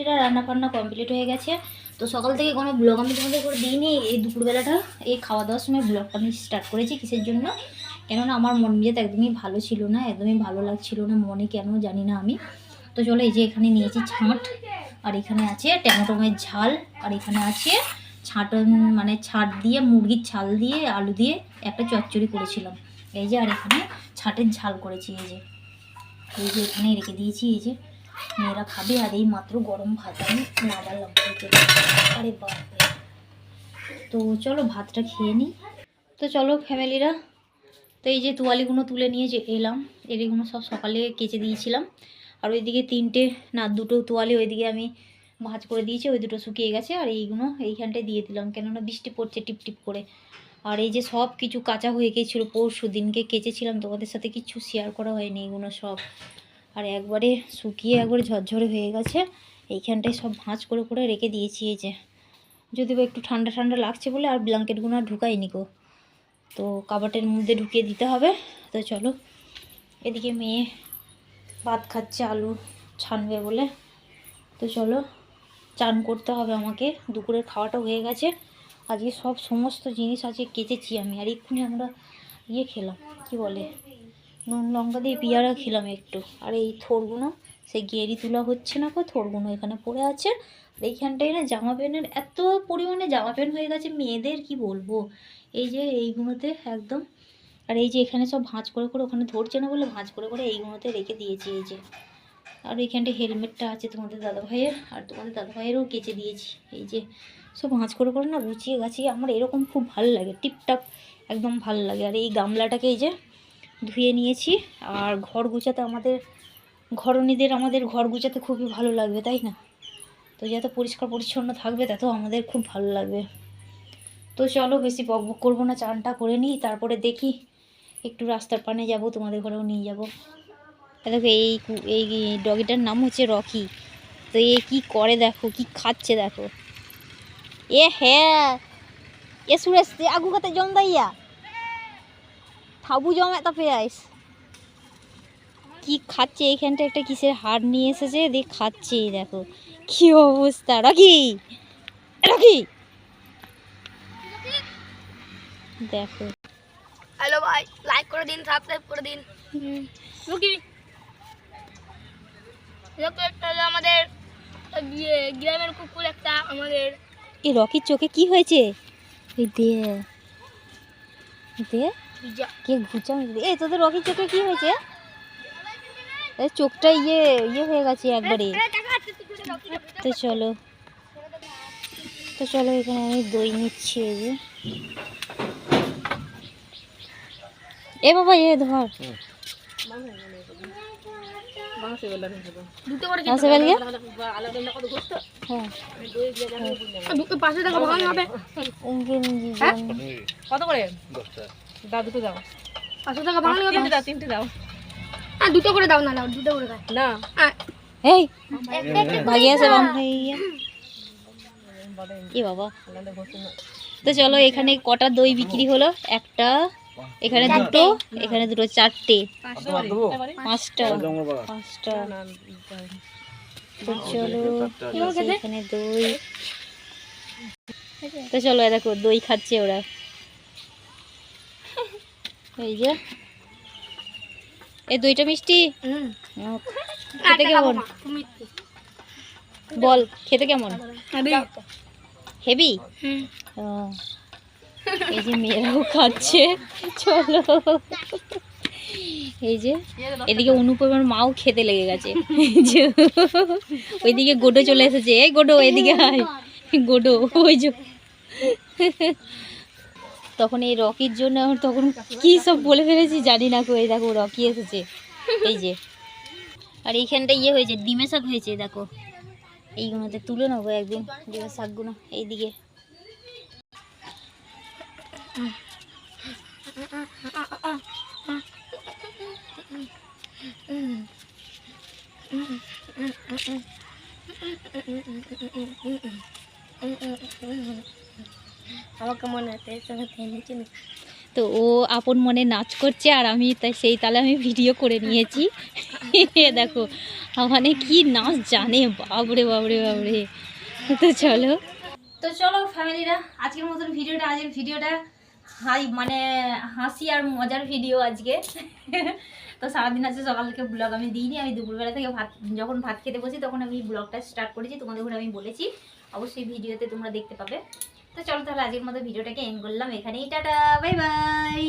ফ্যামিলিরা রান্না বান্না কমপ্লিট হয়ে গেছে। তো সকাল থেকে কোনো ব্লগ আমি তোমাদের করে দিইনি। এই দুপুরবেলাটা এই খাওয়া দাওয়ার সময় ব্লগটা আমি স্টার্ট করেছি। কিসের জন্য? কেননা আমার মন মেজাজ একদমই ভালো ছিল না, একদমই ভালো লাগছিল না মনে, কেন জানি না আমি। তো চলো, এই যে এখানে নিয়েছি ছাঁট, আর এখানে আছে টমেটোমের ঝাল, আর এখানে আছে মানে ছাট দিয়ে মুরগির ছাল দিয়ে আলু দিয়ে একটা চচ্চড়ি করেছিলাম। এই যে, আর এখানে ছাটের ঝাল করেছি। এই যে এখানে রেখে দিয়েছি। এই যে মেয়েরা খাবে, আর এই মাত্র গরম ভাত আমি নামালাম। আরে বাপরে! তো চলো ভাতটা খেয়ে নিই। তো চলো ফ্যামিলিরা, তো এই যে তোয়ালিগুলো তুলে নিয়ে যে এলাম, এগুলো সব সকালে কেচে দিয়েছিলাম। আর ওইদিকে দুটো তোয়ালি ওইদিকে আমি ভাঁজ করে দিয়েছি, ওই দুটো শুকিয়ে গেছে। আর এইগুলো এইখানটায় দিয়ে দিলাম, কেননা বৃষ্টি পড়ছে টিপ টিপ করে। আর এই যে সব কিছু কাঁচা হয়ে গিয়েছিলো, পরশু দিনকে কেচেছিলাম, তোমাদের সাথে কিছু শেয়ার করা হয়নি এগুলো সব। আর একবারে শুকিয়ে একবারে ঝরঝরে হয়ে গেছে। এইখানটায় সব ভাঁজ করে করে রেখে দিয়েছি। এই যে যদি একটু ঠান্ডা ঠান্ডা লাগছে বলে আর ব্ল্যাঙ্কেটগুলো আর ঢুকাইনি গো, তো কাবাটের মধ্যে ঢুকিয়ে দিতে হবে। তো চলো, এদিকে মেয়ে ভাত খাচ্ছে আলু ছানবে বলে। তো চলো, চান করতে হবে আমাকে। দুপুরের খাওয়াটা হয়ে গেছে, আজকে সব সমস্ত জিনিস আজকে কেচেছি আমি। আর এক্ষুনি আমরা খেলাম, কি বলে, নুন লঙ্কা দিয়ে পেয়ারা খেলাম একটু। আর এই থোড়গুলো সেই গেরি তোলা হচ্ছে না গো, থোড়গুলো এখানে পড়ে আছে। আর এইখানটায় না জামা প্যান্টের এত পরিমাণে জামা প্যান্ট হয়ে গেছে মেয়েদের, কি বলবো। এই যে এইগুলোতে একদম, আর এই যে এখানে সব ভাঁজ করে করে, ওখানে ধরছে না বলে ভাঁজ করে করে এইগুলোতে রেখে দিয়েছি। এই যে, আর এইখানটায় হেলমেটটা আছে তোমাদের দাদাভাইয়ের, আর তোমাদের দাদাভাইয়েরও কেচে দিয়েছি। এই যে সব ভাঁজ করে করে না গুছিয়ে গাছিয়ে আমার এরকম খুব ভালো লাগে, টিপটাপ একদম ভালো লাগে। আর এই গামলাটাকে এই যে ধুয়ে নিয়েছি। আর ঘর গুছাতে আমাদের ঘর গুছাতে খুবই ভালো লাগবে, তাই না? তো যত পরিষ্কার পরিচ্ছন্ন থাকবে তত আমাদের খুব ভালো লাগবে। তো চলো, বেশি বকবক করবো না, চানটা করে নিই, তারপরে দেখি একটু রাস্তার পানে যাব, তোমাদের ঘরেও নিয়ে যাব। দেখো এই ডগিটার নাম হচ্ছে রকি। তো এ কি করে দেখো, কি খাচ্ছে দেখো। হ্যাঁ, এ সুরেশ আগু কাতে জম দাইয়া থাবু জম এত পেয়াইস কি খাচ্ছে। এইখানটা একটা কিসের হাড় নিয়ে এসেছে, দেখ খাচ্ছে। দেখো কি অবস্থা। রকি রকি দেখো। হ্যালো ভাই, লাইক করে দিন, সাবস্ক্রাইব করে দিন। রকি একটা আমাদের গ্রামের কুকুর একটা আমাদের। এই রকির চোখে কি হয়েছে? এই দে দে কে ঘুচা। এই তোদের রকির চোখে কি হয়েছে? চোখটা ইয়ে হয়ে গেছে একবারে। তো চলো, এখানে আমি দই নিচ্ছি। এই যে এ বাবা, ধর কত করে দাও? দুটো দাও। 500 টাকা ভাঙানো হবে। তিনটে দাও। দুটো করে দাও। না দুটো করে দাও না। এই ভাগিয়ে আছে বাম কি বাবা। তো চলো, এখানে কটা দই বিক্রি হলো? একটা, এখানে দুটো, এখানে দুটো, চারটে, পাঁচটা। তো চলো, এখানে দই। তো চলো, দেখো দই খাচ্ছে ওরা। এই যে এই দইটা মিষ্টি, খেতে কেমন বল? খেতে কেমন? হেভি। এই যে মেয়েরাও খাচ্ছে। চলো, এই যে এদিকে অনুপমের মাও খেতে লেগে গেছে। ওইদিকে গোডো চলে এসেছে। এই গোডো এদিকে আয়, গোডো। ওই যে তখন এই রকির জন্য তখন কি সব বলে ফেলেছি জানি না। এই দেখো রকি এসেছে। এই যে, আর এইখানটা হয়েছে, ডিমের শাক হয়েছে। দেখো এইগুলোতে তুলে নেবো একদিন ডিমের শাকগুলো। এইদিকে আমাকে মনে আছে তো ও আপন মনে নাচ করছে আর আমি তাই সেই তালে আমি ভিডিও করে নিয়েছি। দেখো মানে কি নাচ জানে, বাবরে বাবরে বাবরে। তো চলো ফ্যামিলিরা, আজকের মতন আজকের ভিডিওটা মানে হাসি আর মজার ভিডিও আজকে। তো সারাদিন আছে, সকাল থেকে ব্লগ আমি দিইনি, আমি দুপুরবেলা থেকে যখন ভাত খেতে বসি তখন আমি ব্লগটা স্টার্ট করেছি, তোমাদের ঘরে আমি বলেছি, অবশ্যই ভিডিওতে তোমরা দেখতে পাবে। তো চলো তাহলে আজকের মতো ভিডিওটাকে এন্ড করলাম এখানেই, টাটা বাই বাই।